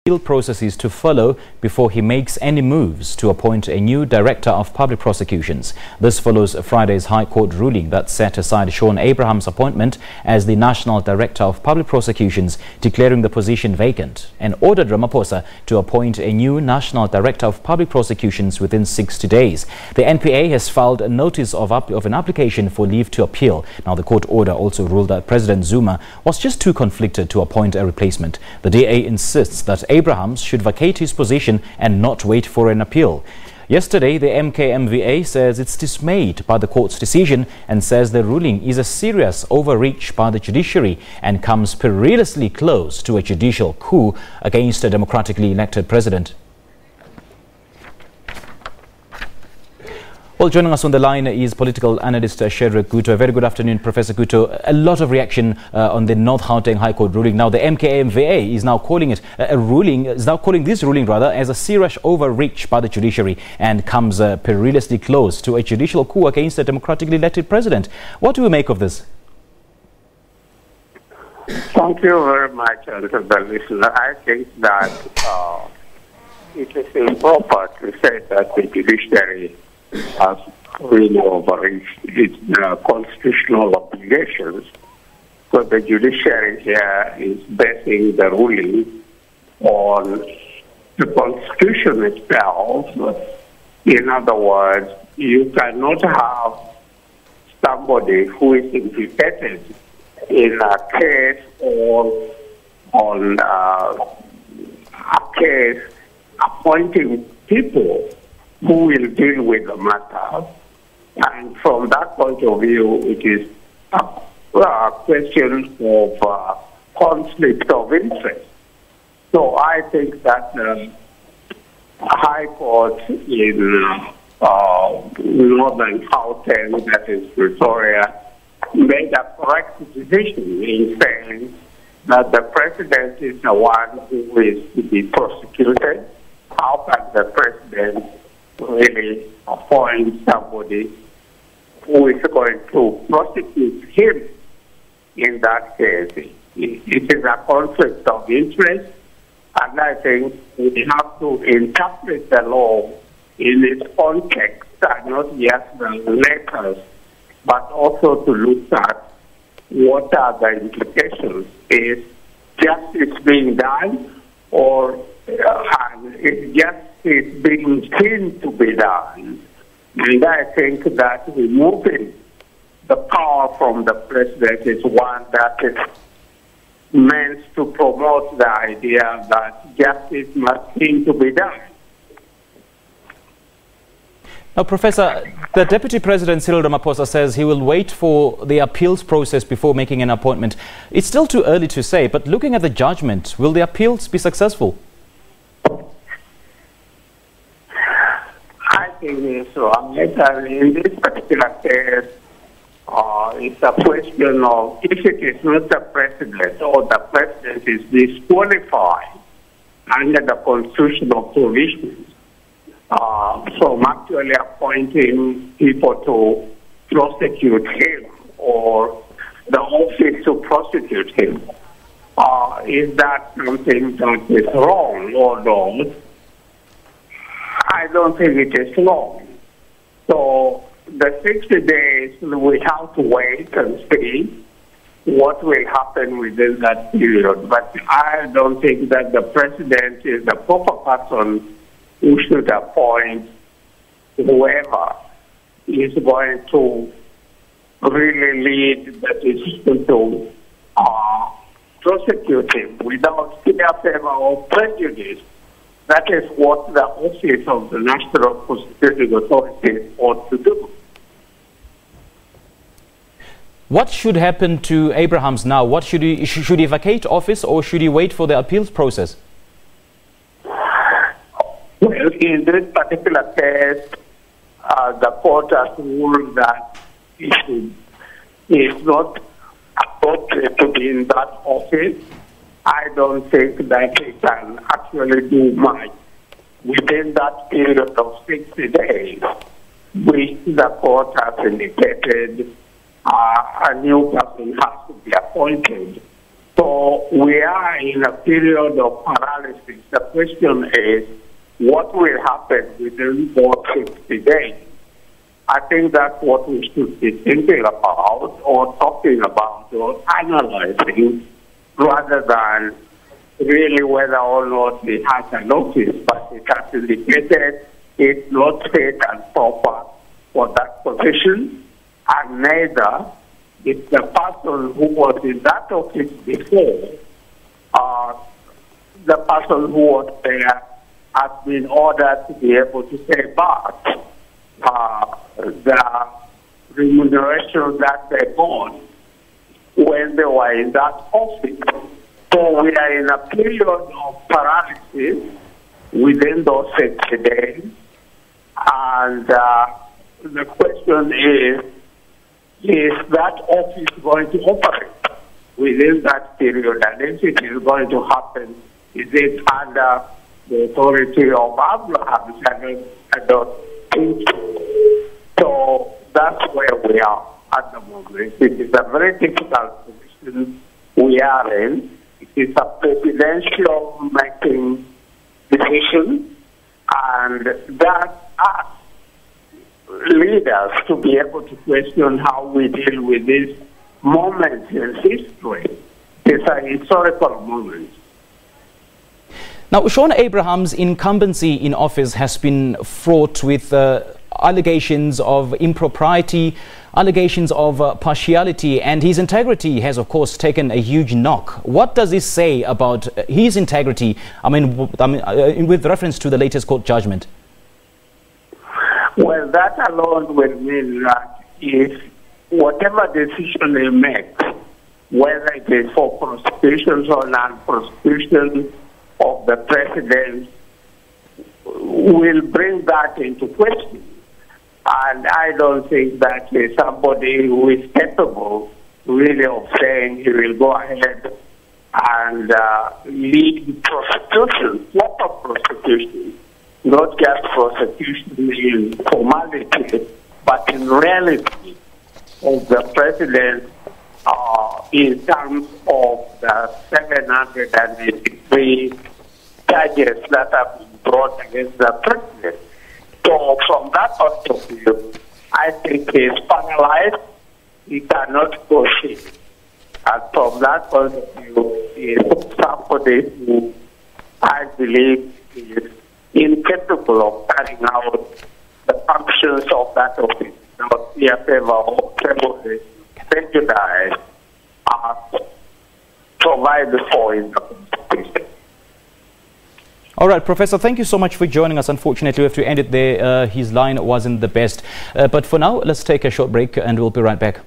appeal processes to follow before he makes any moves to appoint a new Director of Public Prosecutions. This follows Friday's High Court ruling that set aside Shaun Abrahams' appointment as the National Director of Public Prosecutions, declaring the position vacant, and ordered Ramaphosa to appoint a new National Director of Public Prosecutions within 60 days. The NPA has filed a notice of an application for leave to appeal. Now, the court order also ruled that President Zuma was just too conflicted to appoint a replacement. The DA insists that Abrahams should vacate his position and not wait for an appeal. Yesterday, the MKMVA says it's dismayed by the court's decision and says the ruling is a serious overreach by the judiciary and comes perilously close to a judicial coup against a democratically elected president. Well, joining us on the line is Political Analyst Shadrack Gutto. Very good afternoon, Professor Gutto. A lot of reaction on the North Gauteng High Court ruling. Now, the MKMVA is now calling it calling this ruling as a serious overreach by the judiciary and comes perilously close to a judicial coup against a democratically elected president. What do we make of this? Thank you very much, the listener. I think that it is improper to say that the judiciary has really overreached its constitutional obligations. So the judiciary here is basing the ruling on the Constitution itself. In other words, you cannot have somebody who is implicated in a case or on a case appointing people who will deal with the matter. And from that point of view, it is a question of conflict of interest. So I think that High Court in Northern Gauteng, that is Pretoria, made a correct decision in saying that the president is the one who is to be prosecuted. How can the president really appoint somebody who is going to prosecute him in that case? It is a conflict of interest, and I think we have to interpret the law in its context and not just the letters, but also to look at what are the implications. Is justice being done, or is justice being seen to be done? And I think that removing the power from the president is one that is meant to promote the idea that justice must seem to be done. Now, Professor, the Deputy President Cyril Ramaphosa says he will wait for the appeals process before making an appointment. It's still too early to say, but looking at the judgment, will the appeals be successful? I think so. In this particular case, it's a question of if it is not the president or the president is disqualified under the constitutional provisions from actually appointing people to prosecute him or the office to prosecute him. Is that something that is wrong or not? I don't think it is wrong. So the 60 days, we have to wait and see what will happen within that period. But I don't think that the president is the proper person who should appoint whoever is going to really lead the decision to prosecute him without fear, favor, or prejudice. That is what the Office of the National Prosecuting Authority ought to do. What should happen to Abrahams now? What should he vacate office, or should he wait for the appeals process? Well, in this particular case, the court has ruled that it is not appropriate to be in that office. I don't think that he can actually do much within that period of 60 days, which the court has indicated a new person has to be appointed. So we are in a period of paralysis. The question is, what will happen within those 60 days? I think that's what we should be thinking about or talking about or analyzing, rather than really whether or not it has a notice, but it has indicated it's not fit and proper for that position, and neither is the person who was in that office before, the person who was there has been ordered to be able to pay back the remuneration that they got when they were in that office. So we are in a period of paralysis within those 60 days. And the question is that office going to operate within that period? And if it is going to happen, is it under the authority of Abrahams? I don't think so. So that's where we are at the moment. It is a very difficult position we are in. It is a presidential making decision, and that asks leaders to be able to question how we deal with this moment in history. It's a historical moment. Now, Shaun Abrahams' incumbency in office has been fraught with allegations of impropriety, allegations of partiality, and his integrity has, of course, taken a huge knock. What does this say about his integrity, with reference to the latest court judgment? Well, that alone will mean that if whatever decision he makes, whether it is for prosecutions or non-prosecution of the president, will bring that into question. And I don't think that somebody who is capable really of saying he will go ahead and lead prosecution, proper prosecution, not just prosecution in formality, but in reality of the president in terms of the 783 charges that have been brought against the president. So from that point of view, I think he is paralyzed. He cannot proceed. And from that point of view, he is somebody who I believe is incapable of carrying out the functions of that office. Not be a favor of prejudice provided for in the Constitution. All right, Professor, thank you so much for joining us. Unfortunately, we have to end it there. His line wasn't the best. But for now, let's take a short break and we'll be right back.